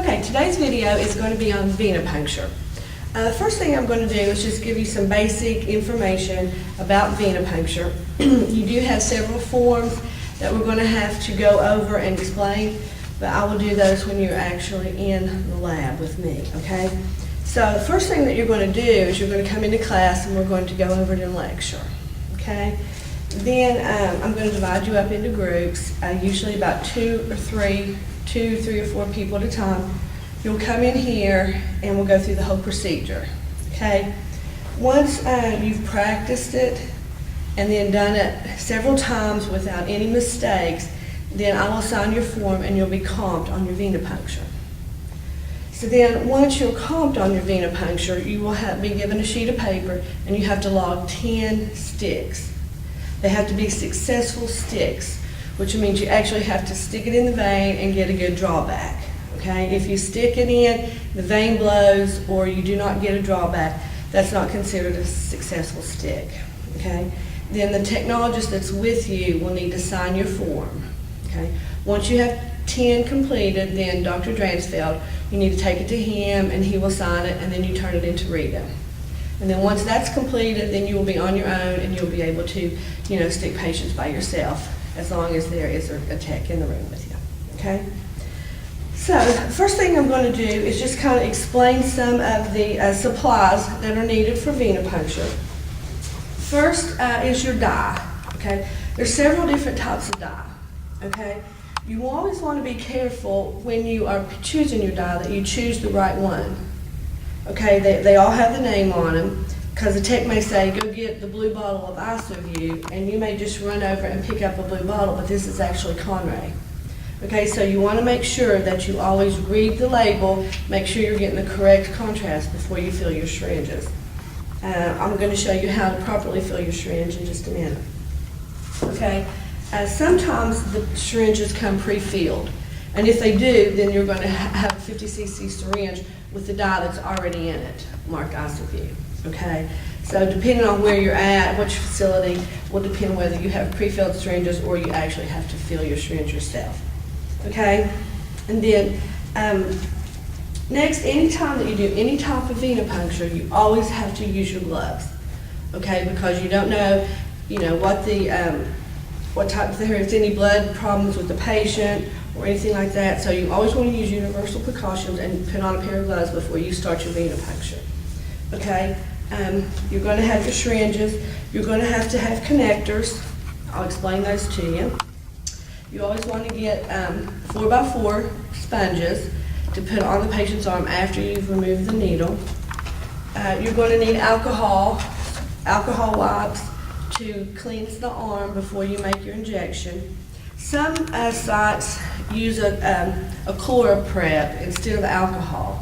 Okay, today's video is going to be on venipuncture. The first thing I'm going to do is just give you some basic information about venipuncture. You do have several forms that we're going to have to go over and explain, but I will do those when you're actually in the lab with me, okay? So the first thing that you're going to do is you're going to come into class and we're going to go over it in lecture, okay? Then I'm going to divide you up into groups, usually about two or three or four people at a time. You'll come in here and we'll go through the whole procedure, okay? Once you've practiced it and then done it several times without any mistakes, then I will sign your form and you'll be comped on your venipuncture. So then once you're comped on your venipuncture, you will be given a sheet of paper and you have to log 10 sticks. They have to be successful sticks, which means you actually have to stick it in the vein and get a good drawback. Okay? If you stick it in, the vein blows, or you do not get a drawback, that's not considered a successful stick. Okay? Then the technologist that's with you will need to sign your form. Okay? Once you have 10 completed, then Dr. Dransfeld, you need to take it to him and he will sign it, and then you turn it into Rita. And then once that's completed, then you will be on your own and you'll be able to, stick patients by yourself, as long as there is a tech in the room with you, okay? So, first thing I'm going to do is just kind of explain some of the supplies that are needed for venipuncture. First is your dye, okay? There's several different types of dye, okay? You always want to be careful when you are choosing your dye that you choose the right one, okay? They all have the name on them, because the tech may say, go get the blue bottle of IsoView, and you may just run over and pick up a blue bottle, but this is actually Conray. Okay, so you want to make sure that you always read the label, make sure you're getting the correct contrast before you fill your syringes. I'm going to show you how to properly fill your syringe in just a minute. Okay, sometimes the syringes come pre-filled, and if they do, then you're going to have a 50 cc syringe with the dye that's already in it, marked IsoView. Okay, so depending on where you're at, which facility, will depend whether you have pre-filled syringes or you actually have to fill your syringe yourself. Okay, and then next, anytime that you do any type of venipuncture, you always have to use your gloves. Okay, because you don't know, what type, if there's any blood problems with the patient or anything like that. So you always want to use universal precautions and put on a pair of gloves before you start your venipuncture. Okay. You're going to have your syringes. You're going to have connectors. I'll explain those to you. You always want to get 4x4 sponges to put on the patient's arm after you've removed the needle. You're going to need alcohol wipes to cleanse the arm before you make your injection. Some sites use a ChloraPrep instead of alcohol.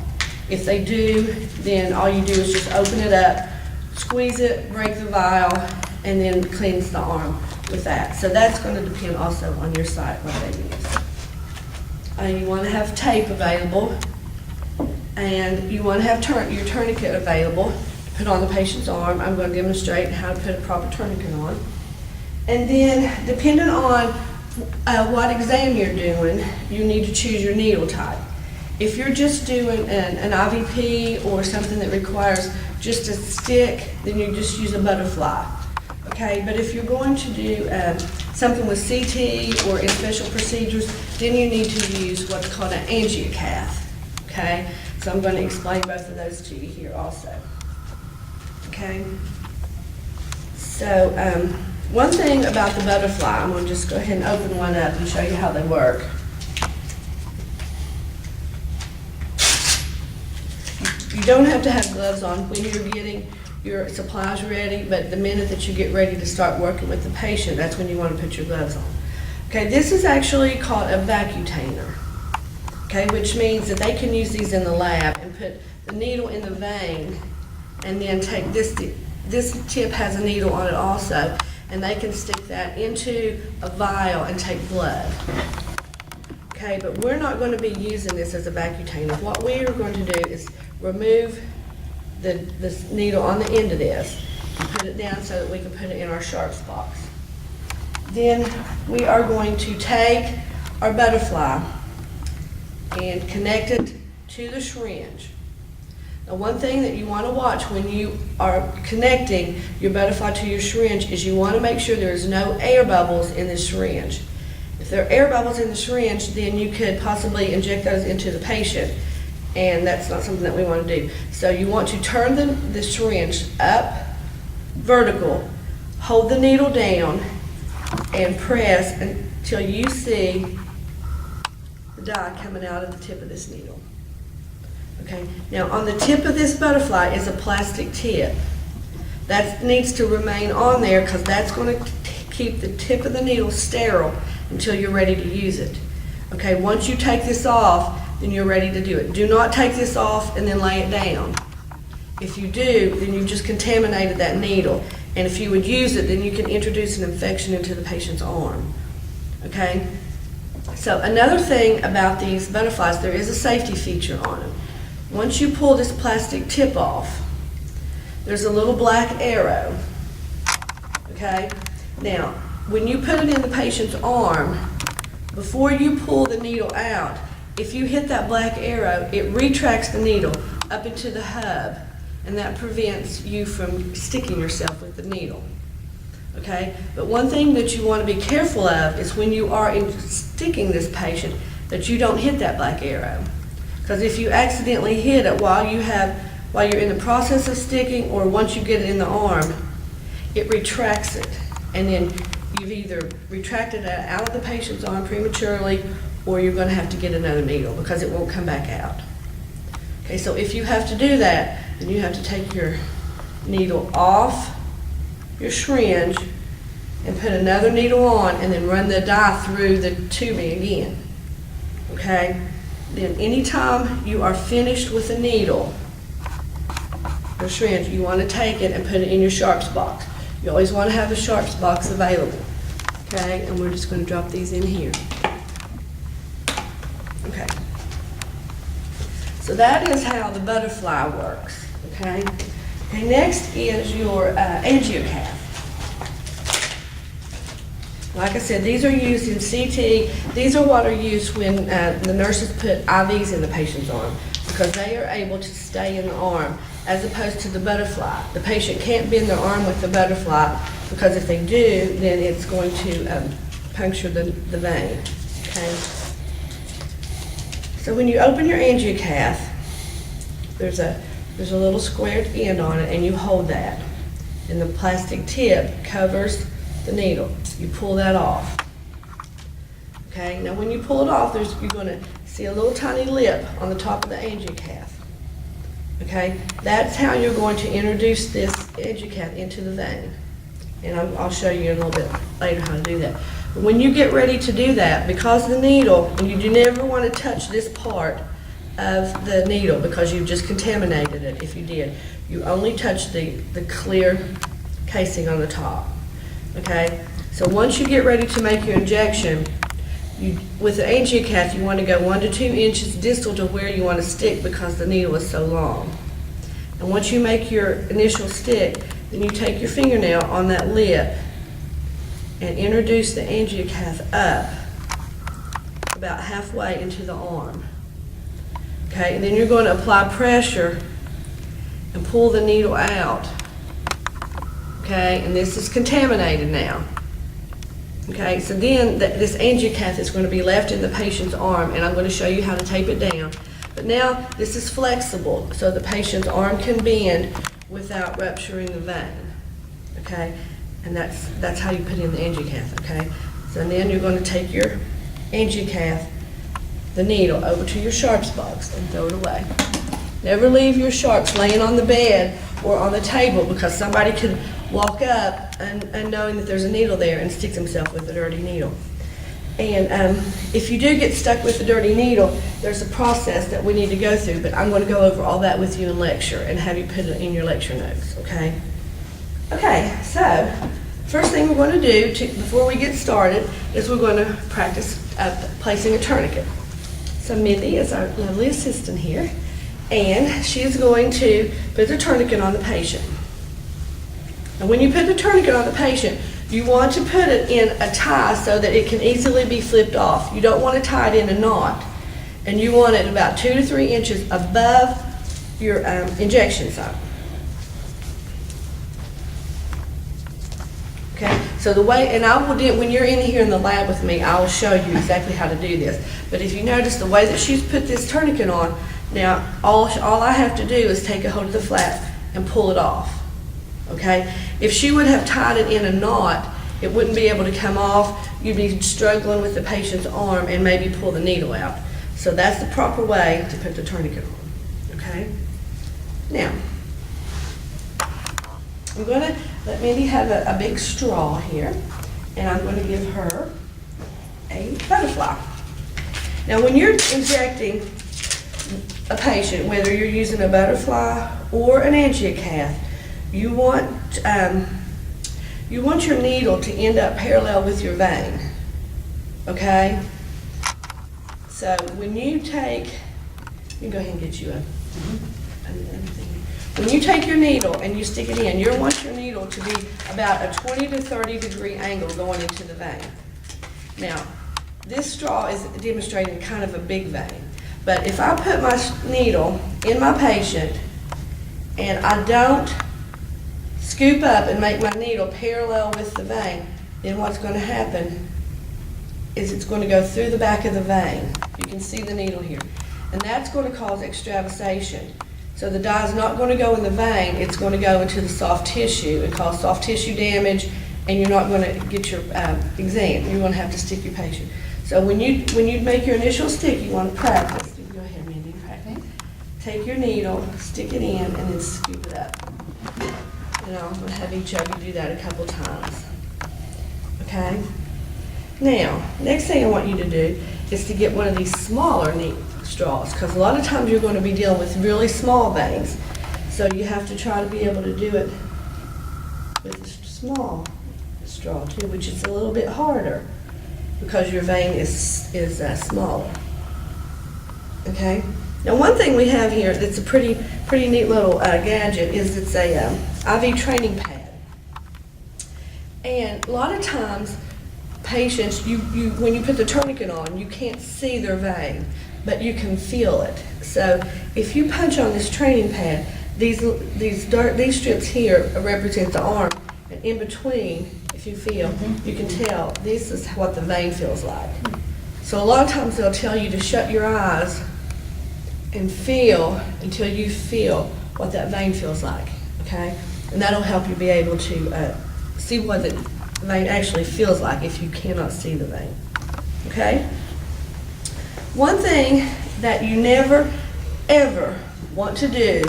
If they do, then all you do is just open it up, squeeze it, break the vial, and then cleanse the arm with that. So that's going to depend also on your site what they use. You want to have tape available, and you want to have your tourniquet available to put on the patient's arm. I'm going to demonstrate how to put a proper tourniquet on. And then, depending on what exam you're doing, you need to choose your needle type. If you're just doing an IVP or something that requires just a stick, then you just use a butterfly. Okay, but if you're going to do something with CT or in special procedures, then you need to use what's called an angiocath. Okay, so I'm going to explain both of those to you here also. Okay, so one thing about the butterfly, I'm going to just go ahead and open one up and show you how they work. You don't have to have gloves on when you're getting your supplies ready, but the minute that you get ready to start working with the patient, that's when you want to put your gloves on. Okay, this is actually called a vacutainer, okay, which means that they can use these in the lab and put the needle in the vein and then take this tip has a needle on it also, and they can stick that into a vial and take blood. Okay, but we're not going to be using this as a vacutainer. What we are going to do is remove this needle on the end of this and put it down so that we can put it in our sharps box. Then we are going to take our butterfly and connect it to the syringe. Now, one thing that you want to watch when you are connecting your butterfly to your syringe is you want to make sure there's no air bubbles in the syringe. If there are air bubbles in the syringe, then you could possibly inject those into the patient, and that's not something that we want to do. So you want to turn the syringe up vertical, hold the needle down, and press until you see the dye coming out of the tip of this needle. Okay, now on the tip of this butterfly is a plastic tip. That needs to remain on there because that's going to keep the tip of the needle sterile until you're ready to use it. Okay, once you take this off, then you're ready to do it. Do not take this off and then lay it down. If you do, then you've just contaminated that needle. And if you would use it, then you can introduce an infection into the patient's arm. Okay? So another thing about these butterflies, there is a safety feature on them. Once you pull this plastic tip off, there's a little black arrow. Okay? Now, when you put it in the patient's arm, before you pull the needle out, if you hit that black arrow, it retracts the needle up into the hub, and that prevents you from sticking yourself with the needle. Okay? But one thing that you want to be careful of is when you are sticking this patient, that you don't hit that black arrow. Because if you accidentally hit it while you're in the process of sticking, or once you get it in the arm, it retracts it. And then you've either retracted it out of the patient's arm prematurely, or you're going to have to get another needle because it won't come back out. Okay, so if you have to do that, then you have to take your needle off your syringe and put another needle on, and then run the dye through the tubing again. Okay? Then anytime you are finished with a needle or syringe, you want to take it and put it in your sharps box. You always want to have the sharps box available. Okay? And we're just going to drop these in here. Okay. So that is how the butterfly works. Okay? Okay, next is your angiocath. Like I said, these are used in CT. These are what are used when the nurses put IVs in the patient's arm, because they are able to stay in the arm as opposed to the butterfly. The patient can't bend their arm with the butterfly, because if they do, then it's going to puncture the vein. Okay? So when you open your angiocath, there's a little squared end on it, and you hold that. And the plastic tip covers the needle. You pull that off. Okay, now when you pull it off, you're going to see a little tiny lip on the top of the angiocath. Okay, that's how you're going to introduce this angiocath into the vein. And I'll show you in a little bit later how to do that. But when you get ready to do that, because the needle, and you do never want to touch this part of the needle because you've just contaminated it if you did. You only touch the clear casing on the top. Okay? So once you get ready to make your injection, with the angiocath, you want to go 1 to 2 inches distal to where you want to stick because the needle is so long. And once you make your initial stick, then you take your fingernail on that lip and introduce the angiocath up about halfway into the arm. Okay, and then you're going to apply pressure and pull the needle out. Okay, and this is contaminated now. Okay, so then this angiocath is going to be left in the patient's arm, and I'm going to show you how to tape it down. But now this is flexible, so the patient's arm can bend without rupturing the vein. Okay, and that's how you put in the angiocath. Okay, so then you're going to take your angiocath, the needle, over to your sharps box and throw it away. Never leave your sharps laying on the bed or on the table, because somebody could walk up and knowing that there's a needle there and stick themselves with a dirty needle. And if you do get stuck with a dirty needle, there's a process that we need to go through, but I'm going to go over all that with you in lecture and have you put it in your lecture notes, okay? Okay, so first thing we're going to do before we get started is we're going to practice placing a tourniquet. So Mindy is our lovely assistant here, and she's going to put the tourniquet on the patient. And when you put the tourniquet on the patient, you want to put it in a tie so that it can easily be flipped off. You don't want to tie it in a knot. and you want it about 2 to 3 inches above your injection site. Okay, so the way, and I will do, when you're in here in the lab with me, I will show you exactly how to do this. But if you notice the way that she's put this tourniquet on, now all I have to do is take a hold of the flap and pull it off. Okay, if she would have tied it in a knot, it wouldn't be able to come off. You'd be struggling with the patient's arm and maybe pull the needle out. So that's the proper way to put the tourniquet on. Okay, now I'm going to let Mindy have a big straw here, and I'm going to give her a butterfly. Now when you're injecting a patient, whether you're using a butterfly or an angiocath, you want your needle to end up parallel with your vein, okay? So when you take, let me go ahead and get you anything. When you take your needle and you stick it in, you want your needle to be about a 20 to 30 degree angle going into the vein. Now, this straw is demonstrating kind of a big vein, but if I put my needle in my patient and I don't scoop up and make my needle parallel with the vein, then what's going to happen is it's going to go through the back of the vein. You can see the needle here. And that's going to cause extravasation. So the dye is not going to go in the vein, it's going to go into the soft tissue and cause soft tissue damage, and you're not going to get your exam. You're going to have to stick your patient. So when you make your initial stick, you want to practice. You can go ahead, Mindy, practice. Take your needle, stick it in, and then scoop it up. And I'm going to have each of you do that a couple times. Okay? Now, next thing I want you to do is to get one of these smaller straws, because a lot of times you're going to be dealing with really small veins. So you have to try to be able to do it with a small straw too, which is a little bit harder because your vein is smaller. Okay? Now one thing we have here that's a pretty neat little gadget is it's a IV training pad. And a lot of times patients, when you put the tourniquet on, you can't see their vein, but you can feel it. So if you punch on this training pad, these strips here represent the arm, and in between, if you feel, you can tell this is what the vein feels like. So a lot of times they'll tell you to shut your eyes and feel until you feel what that vein feels like, okay? And that'll help you be able to see what the vein actually feels like if you cannot see the vein, okay? One thing that you never, ever want to do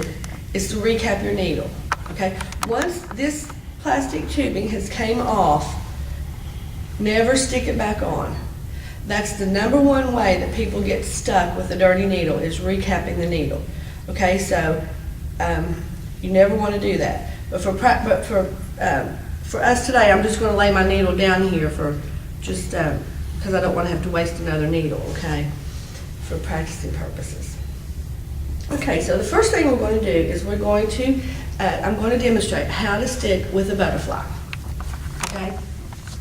is to recap your needle, okay? Once this plastic tubing has came off, never stick it back on. That's the #1 way that people get stuck with a dirty needle, is recapping the needle. Okay, so you never want to do that. But for us today, I'm just going to lay my needle down here for just because I don't want to have to waste another needle. Okay, for practicing purposes. Okay, so the first thing we're going to do is I'm going to demonstrate how to stick with a butterfly. Okay,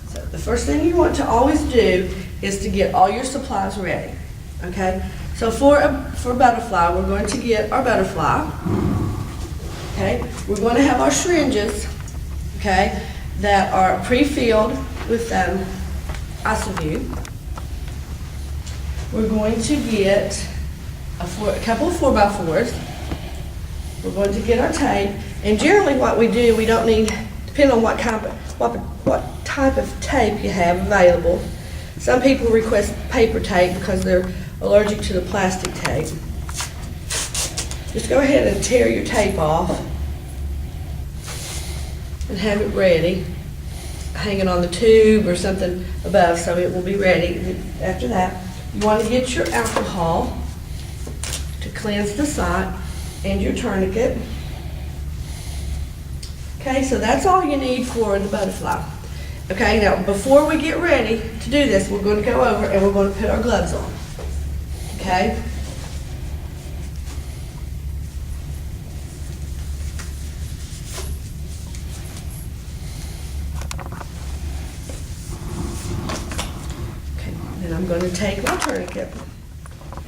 so the first thing you want to always do is to get all your supplies ready. Okay, so for butterfly, we're going to get our butterfly. Okay, we're going to have our syringes, okay, that are pre-filled with Isovue. We're going to get a couple of 4x4s. We're going to get our tape, and generally what we do, we don't need, depending on what type of tape you have available. Some people request paper tape because they're allergic to the plastic tape. Just go ahead and tear your tape off and have it ready, hanging on the tube or something above so it will be ready. After that, you want to get your alcohol to cleanse the site and your tourniquet. Okay, so that's all you need for the butterfly. Okay, now before we get ready to do this, we're going to go over and we're going to put our gloves on. Okay? Okay, then I'm going to take my tourniquet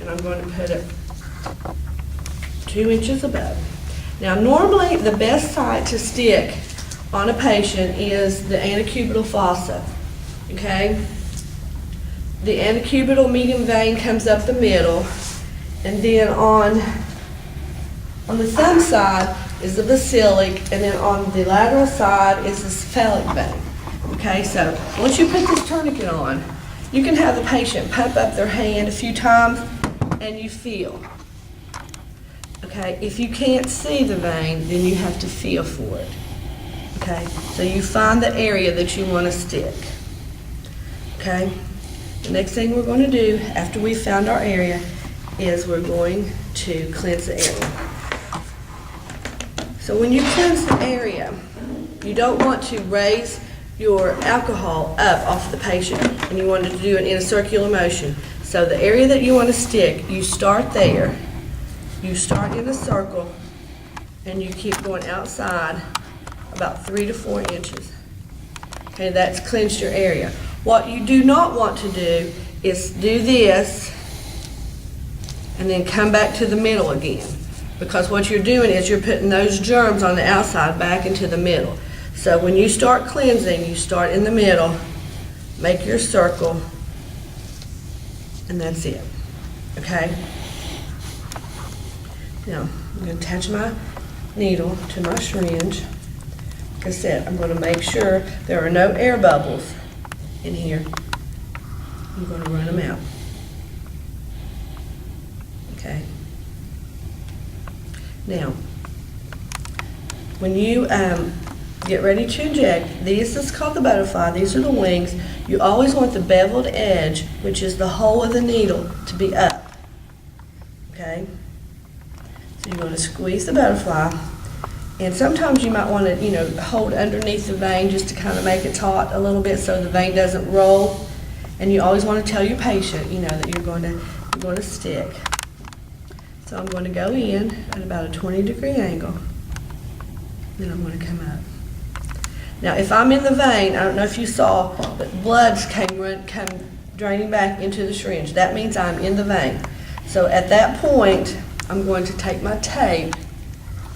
and and I'm going to put it 2 inches above. Now, normally the best site to stick on a patient is the antecubital fossa, okay? The antecubital median vein comes up the middle, and then on the thumb side is the basilic, and then on the lateral side is the cephalic vein. Okay, so once you put this tourniquet on, you can have the patient pump up their hand a few times and you feel. Okay, if you can't see the vein, then you have to feel for it. Okay, so you find the area that you want to stick. Okay, the next thing we're going to do after we've found our area is we're going to cleanse the area. So when you cleanse the area, you don't want to raise your alcohol up off the patient, and you want to do it in a circular motion. So the area that you want to stick, you start there, you start in a circle, and you keep going outside about 3 to 4 inches. Okay, that's cleansed your area. What you do not want to do is do this and then come back to the middle again. Because what you're doing is you're putting those germs on the outside back into the middle. So when you start cleansing, you start in the middle, make your circle, and that's it. Okay? Now, I'm going to attach my needle to my syringe. Like I said, I'm going to make sure there are no air bubbles in here. I'm going to run them out. Okay? Now, when you get ready to inject, this is called the butterfly, these are the wings. You always want the beveled edge, which is the hole of the needle, to be up. Okay? So you're going to squeeze the butterfly, and sometimes you might want to, hold underneath the vein just to kind of make it taut a little bit so the vein doesn't roll. And you always want to tell your patient, that you're going to stick. So I'm going to go in at about a 20-degree angle. Then I'm going to come up. Now, if I'm in the vein, I don't know if you saw, but blood come draining back into the syringe. That means I'm in the vein. So at that point, I'm going to take my tape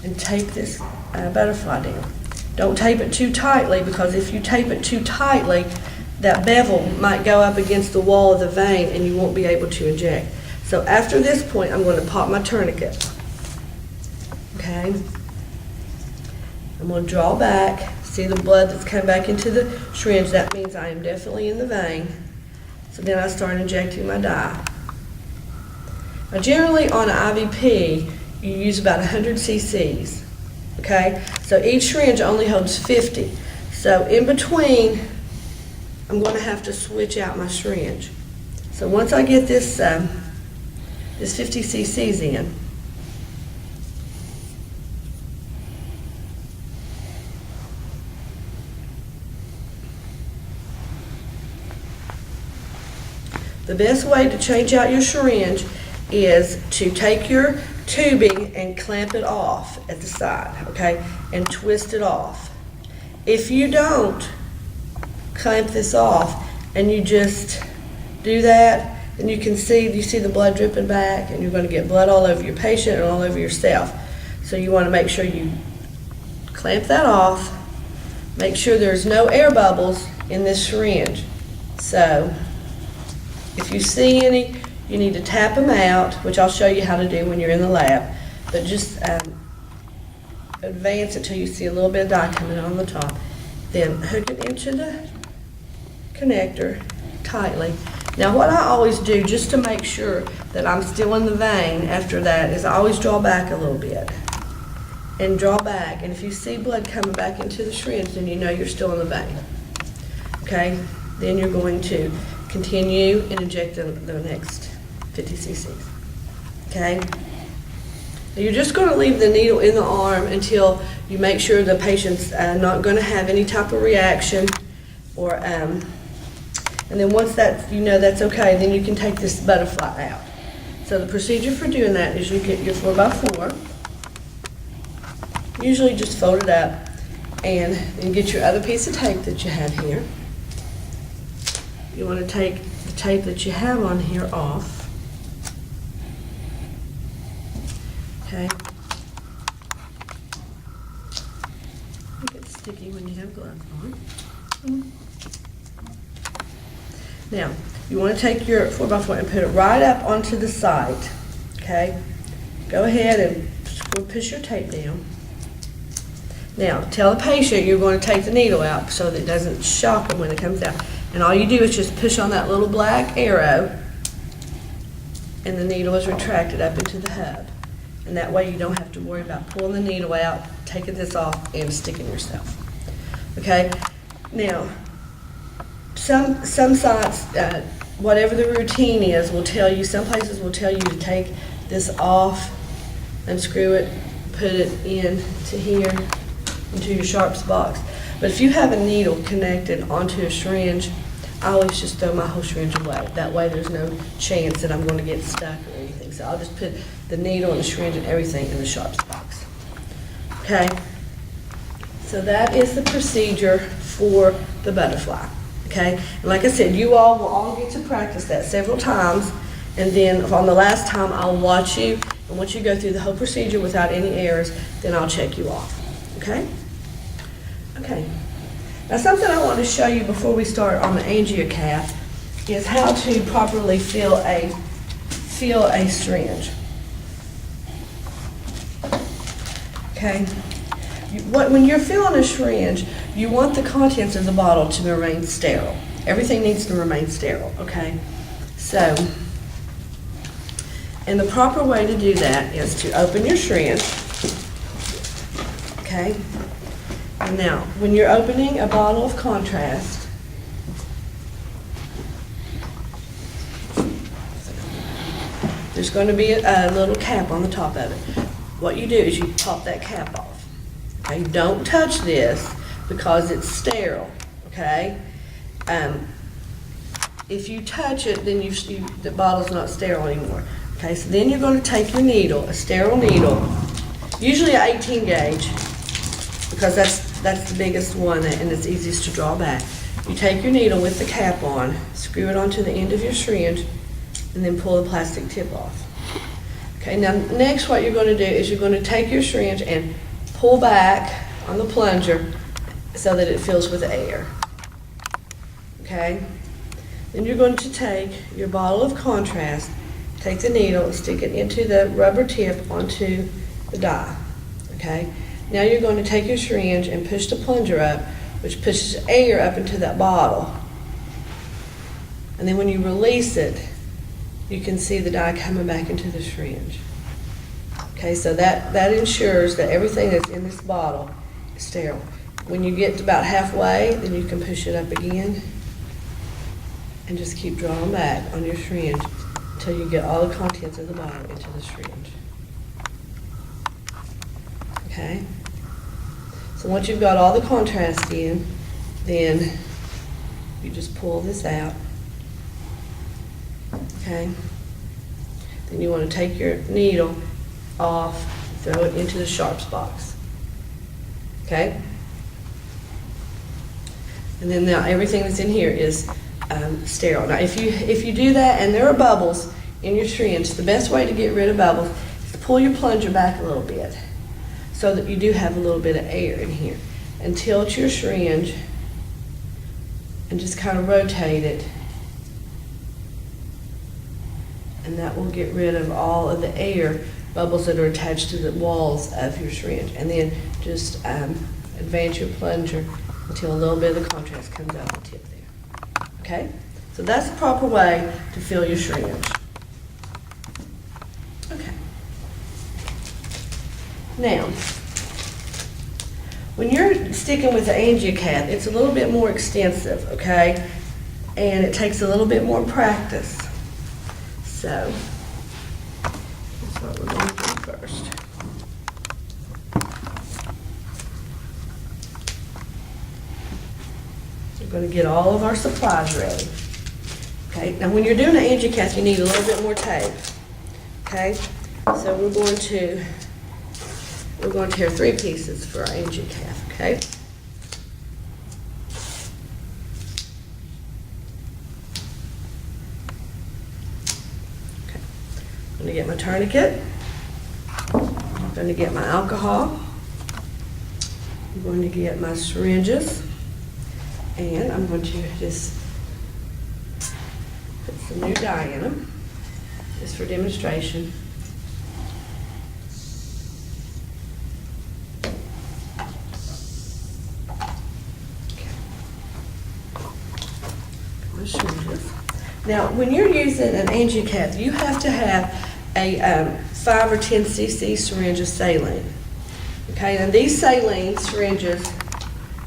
and tape this butterfly down. Don't tape it too tightly, because if you tape it too tightly, that bevel might go up against the wall of the vein and you won't be able to inject. So after this point, I'm going to pop my tourniquet. Okay? I'm going to draw back. See the blood that's come back into the syringe? That means I am definitely in the vein. So then I start injecting my dye. Now generally on an IVP, you use about 100 cc's. Okay? So each syringe only holds 50. So in between, I'm going to have to switch out my syringe. So once I get this 50 cc's in, the best way to change out your syringe is to take your tubing and clamp it off at the side, okay, and twist it off. If you don't clamp this off and you just do that, then you see the blood dripping back, and you're going to get blood all over your patient and all over yourself. So you want to make sure you clamp that off, make sure there's no air bubbles in this syringe. So if you see any, you need to tap them out, which I'll show you how to do when you're in the lab. But just advance it till you see a little bit of dye coming on the top. Then hook it into the connector tightly. Now what I always do, just to make sure that I'm still in the vein after that, is I always draw back a little bit. And draw back. And if you see blood coming back into the syringe, then you know you're still in the vein. Okay? Then you're going to continue and inject the next 50 cc's. Okay? Now you're just going to leave the needle in the arm until you make sure the patient's not going to have any type of reaction, or and then once that that's okay, then you can take this butterfly out. So the procedure for doing that is you get your 4x4, usually just fold it up, and then get your other piece of tape that you have here. You want to take the tape that you have on here off. okay? It gets sticky when you have gloves on. Now, you want to take your 4x4 and put it right up onto the site, okay? Go ahead and push your tape down. Now, tell the patient you're going to take the needle out so that it doesn't shock them when it comes out. And all you do is just push on that little black arrow, and the needle is retracted up into the hub. And that way you don't have to worry about pulling the needle out, taking this off, and sticking yourself. Okay? Now, some sites, whatever the routine is, will tell you, some places will tell you to take this off, unscrew it, put it into here, into your sharps box. But if you have a needle connected onto a syringe, I always just throw my whole syringe away. That way there's no chance that I'm going to get stuck or anything. So I'll just put the needle and the syringe and everything in the sharps box. Okay? So that is the procedure for the butterfly. Okay? And like I said, you all will all get to practice that several times. And then on the last time, I'll watch you. And once you go through the whole procedure without any errors, then I'll check you off. Okay? Okay. Now something I want to show you before we start on the angiocath is how to properly fill a syringe. Okay? When you're filling a syringe, you want the contents of the bottle to remain sterile. Everything needs to remain sterile, okay? So, and the proper way to do that is to open your syringe, okay? And now, when you're opening a bottle of contrast, there's going to be a little cap on the top of it. What you do is you pop that cap off. Okay? Don't touch this because it's sterile, okay? If you touch it, then the bottle's not sterile anymore. Okay, so then you're going to take your needle, a sterile needle, usually an 18 gauge, because that's the biggest one and it's easiest to draw back. You take your needle with the cap on, screw it onto the end of your syringe, and then pull the plastic tip off. Okay, now next what you're going to do is you're going to take your syringe and pull back on the plunger so that it fills with air. Okay? Then you're going to take your bottle of contrast, take the needle and stick it into the rubber tip onto the dye. Okay? Now you're going to take your syringe and push the plunger up, which pushes air up into that bottle. And then when you release it, you can see the dye coming back into the syringe. Okay, so that ensures that everything that's in this bottle is sterile. When you get about halfway, then you can push it up again and just keep drawing back on your syringe until you get all the contents of the bottle into the syringe. Okay? So once you've got all the contrast in, then you just pull this out. Okay? Then you want to take your needle off, throw it into the sharps box. Okay? And then now everything that's in here is sterile. Now if you do that and there are bubbles in your syringe, the best way to get rid of bubbles is to pull your plunger back a little bit so that you do have a little bit of air in here. And tilt your syringe and just kind of rotate it. And that will get rid of all of the air bubbles that are attached to the walls of your syringe. And then just advance your plunger until a little bit of the contrast comes out the tip there. Okay? So that's the proper way to fill your syringe. Okay. Now, when you're sticking with the angiocath, it's a little bit more extensive, okay? And it takes a little bit more practice. So, that's what we're going to do first. So we're going to get all of our supplies ready. Okay, now when you're doing an angiocath, you need a little bit more tape. Okay, so we're going to tear 3 pieces for our angiocath, okay? Okay, I'm going to get my tourniquet. going to get my alcohol. I'm going to get my syringes. And I'm going to just put some new dye in them, just for demonstration. Now, when you're using an angiocath, you have to have a 5 or 10 cc syringe of saline. Okay, and these saline syringes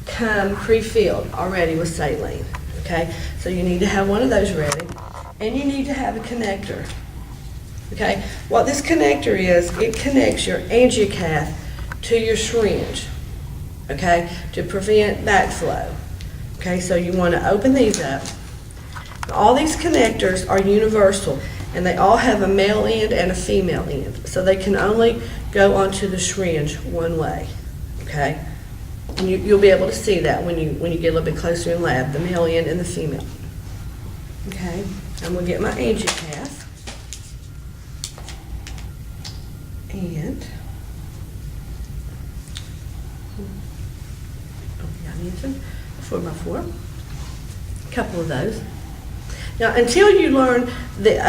come pre-filled already with saline. Okay, so you need to have one of those ready, and you need to have a connector. Okay, what this connector is, it connects your angiocath to your syringe. Okay, to prevent backflow. Okay, so you want to open these up. All these connectors are universal, and they all have a male end and a female end, so they can only go onto the syringe one way. Okay, and you'll be able to see that when you get a little bit closer in lab, the male end and the female. Okay, I'm gonna get my angiocath, and I need some 4x4, a couple of those. Now, until you learn the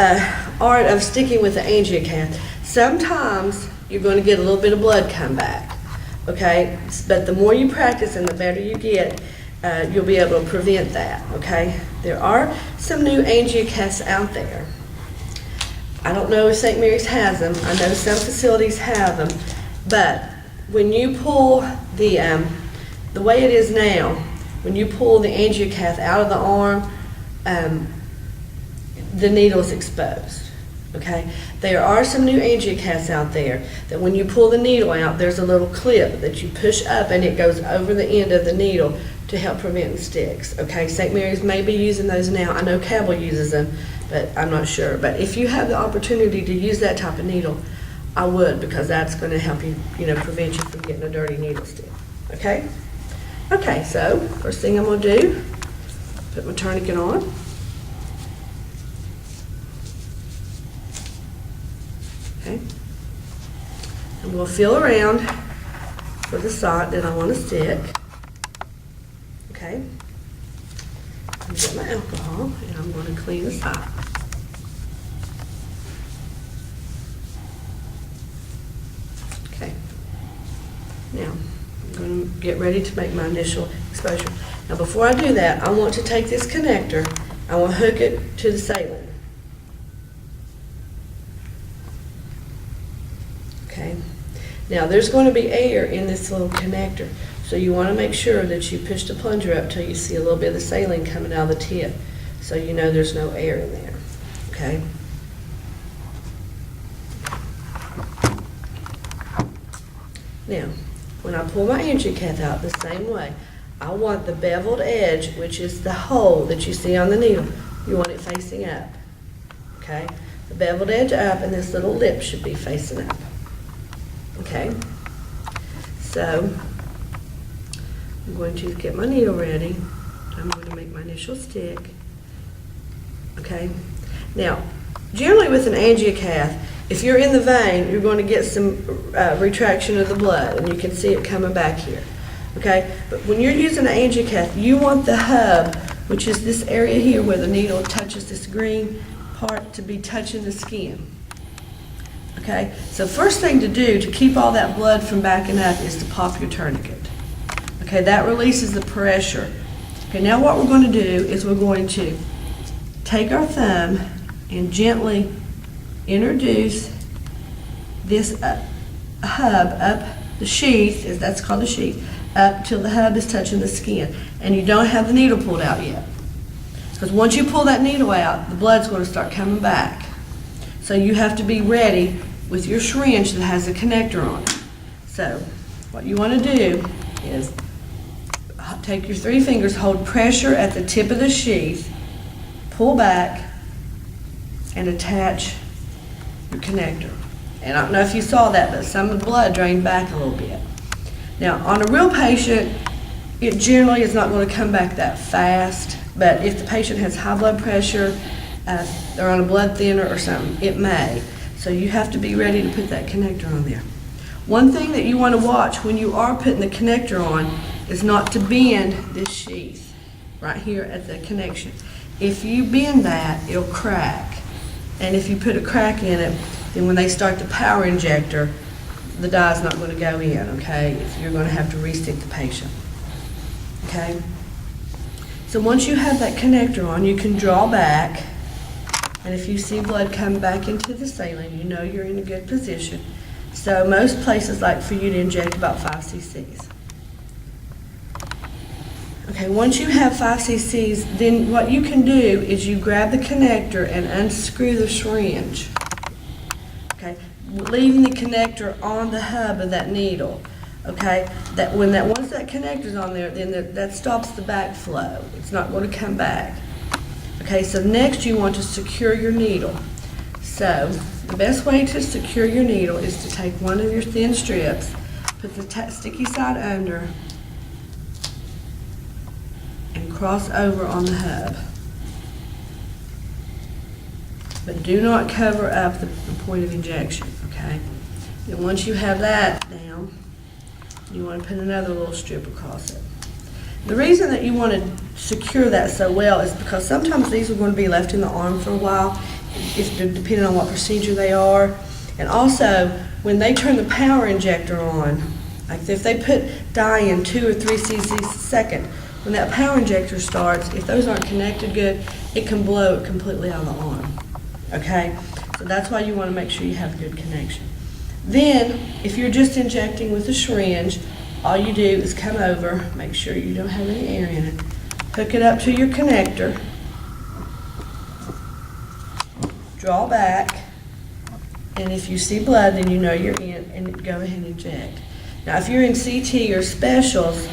art of sticking with the angiocath, sometimes you're going to get a little bit of blood come back, okay? But the more you practice and the better you get, you'll be able to prevent that, okay? There are some new angiocaths out there. I don't know if St. Mary's has them. I know some facilities have them. But when you pull the way it is now, when you pull the angiocath out of the arm, the needle is exposed, okay? There are some new angiocaths out there that when you pull the needle out, there's a little clip that you push up and it goes over the end of the needle to help prevent sticks, okay? St. Mary's may be using those now. I know Cabell uses them, but I'm not sure. But if you have the opportunity to use that type of needle, I would, because that's going to help you, prevent you from getting a dirty needle stick, okay? Okay, so first thing I'm going to do, put my tourniquet on. Okay, and we'll feel around for the site that I want to stick. Okay, I'm get my alcohol and I'm going to clean the site. Okay, now I'm going to get ready to make my initial exposure. Now before I do that, I want to take this connector, I want to hook it to the saline. Okay. Now there's going to be air in this little connector, so you want to make sure that you push the plunger up till you see a little bit of the saline coming out of the tip, so you know there's no air in there. Okay. Now, when I pull my angiocath out the same way, I want the beveled edge, which is the hole that you see on the needle, you want it facing up. Okay. The beveled edge up, and this little lip should be facing up. Okay, so I'm going to get my needle ready. I'm going to make my initial stick. Okay, now generally with an angiocath, if you're in the vein, you're going to get some retraction of the blood, and you can see it coming back here. Okay, but when you're using an angiocath, you want the hub, which is this area here where the needle touches this green part, to be touching the skin. Okay, so first thing to do to keep all that blood from backing up is to pop your tourniquet. Okay, that releases the pressure. Okay, now what we're going to do is we're going to take our thumb and gently introduce this hub up the sheath, that's called the sheath, up till the hub is touching the skin. And you don't have the needle pulled out yet. Because once you pull that needle out, the blood's going to start coming back. So you have to be ready with your syringe that has a connector on it. So what you want to do is take your 3 fingers, hold pressure at the tip of the sheath, pull back, and attach your connector. And I don't know if you saw that, but some of the blood drained back a little bit. Now, on a real patient, it generally is not going to come back that fast, but if the patient has high blood pressure, they're on a blood thinner or something, it may. So you have to be ready to put that connector on there. One thing that you want to watch when you are putting the connector on is not to bend this sheath right here at the connection. If you bend that, it'll crack. And if you put a crack in it, then when they start the power injector, the dye's not going to go in, okay? You're going to have to re-stick the patient, okay? So once you have that connector on, you can draw back, and if you see blood come back into the saline, you know you're in a good position. So most places like for you to inject about 5 cc's. Okay, once you have 5 cc's, then what you can do is you grab the connector and unscrew the syringe. Okay, leaving the connector on the hub of that needle. Okay, once that connector's on there, then that stops the backflow. It's not going to come back. Okay, so next you want to secure your needle. So the best way to secure your needle is to take one of your thin strips, put the sticky side under, and cross over on the hub. But do not cover up the point of injection, okay? And once you have that down, you want to put another little strip across it. The reason that you want to secure that so well is because sometimes these are going to be left in the arm for a while, depending on what procedure they are. And also, when they turn the power injector on, like if they put dye in 2 or 3 cc's a second, when that power injector starts, if those aren't connected good, it can blow it completely out of the arm. Okay? So that's why you want to make sure you have a good connection. Then, if you're just injecting with a syringe, all you do is come over, make sure you don't have any air in it, hook it up to your connector, draw back, and if you see blood, then you know you're in, and go ahead and inject. Now, if you're in CT or specials,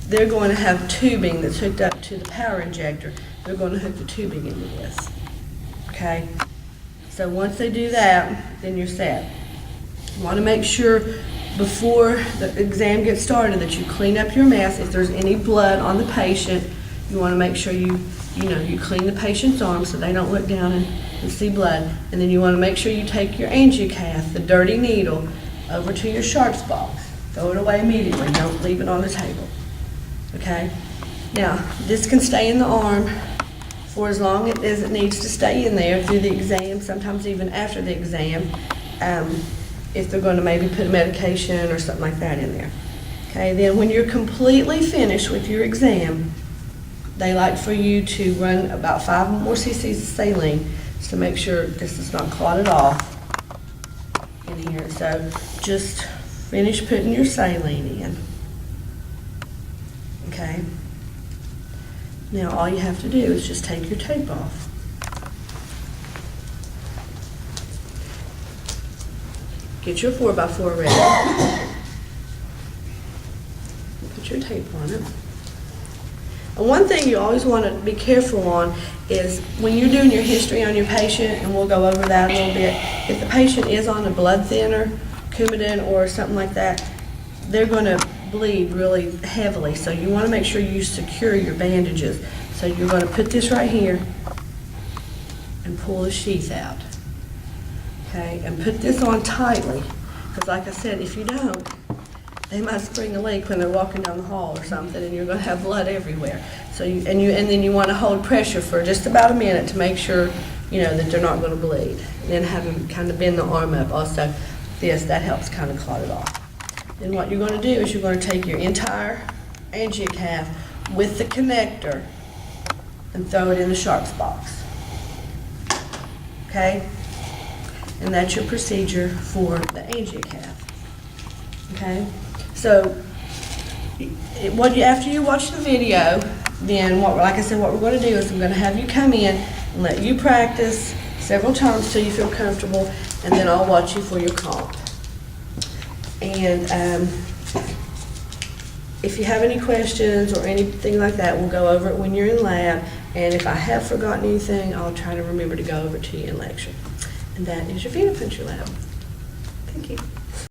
they're going to have tubing that's hooked up to the power injector. They're going to hook the tubing into this. Okay? So once they do that, then you're set. You want to make sure before the exam gets started that you clean up your mess. If there's any blood on the patient, you want to make sure you clean the patient's arm so they don't look down and see blood. And then you want to make sure you take your angiocath, the dirty needle, over to your sharps box. Throw it away immediately. Don't leave it on the table. Okay? Now, this can stay in the arm for as long as it needs to stay in there through the exam, sometimes even after the exam, if they're going to maybe put medication or something like that in there. Okay, then when you're completely finished with your exam, they like for you to run about 5 more cc's of saline just to make sure this is not clotted off in here. So just finish putting your saline in. Okay. Now all you have to do is just take your tape off. Get your 4x4 ready. Put your tape on it. And one thing you always want to be careful on is when you're doing your history on your patient, and we'll go over that a little bit, if the patient is on a blood thinner, Coumadin or something like that, they're going to bleed really heavily. So you want to make sure you secure your bandages. So you're going to put this right here and pull the sheath out. Okay, and put this on tightly, because like I said, if you don't, they might spring a leak when they're walking down the hall or something, and you're going to have blood everywhere. So and then you want to hold pressure for just about a minute to make sure that they're not going to bleed. And then have them kind of bend the arm up. Also, that helps kind of clot it off. Then what you're going to do is you're going to take your entire angiocath with the connector and throw it in the sharps box. Okay? And that's your procedure for the angiocath. Okay? So, after you watch the video, then like I said, what we're going to do is I'm going to have you come in and let you practice several times till you feel comfortable, and then I'll watch you for your comp. And if you have any questions or anything like that, we'll go over it when you're in lab. And if I have forgotten anything, I'll try to remember to go over to you in lecture. And that is your Venipunture lab. Thank you.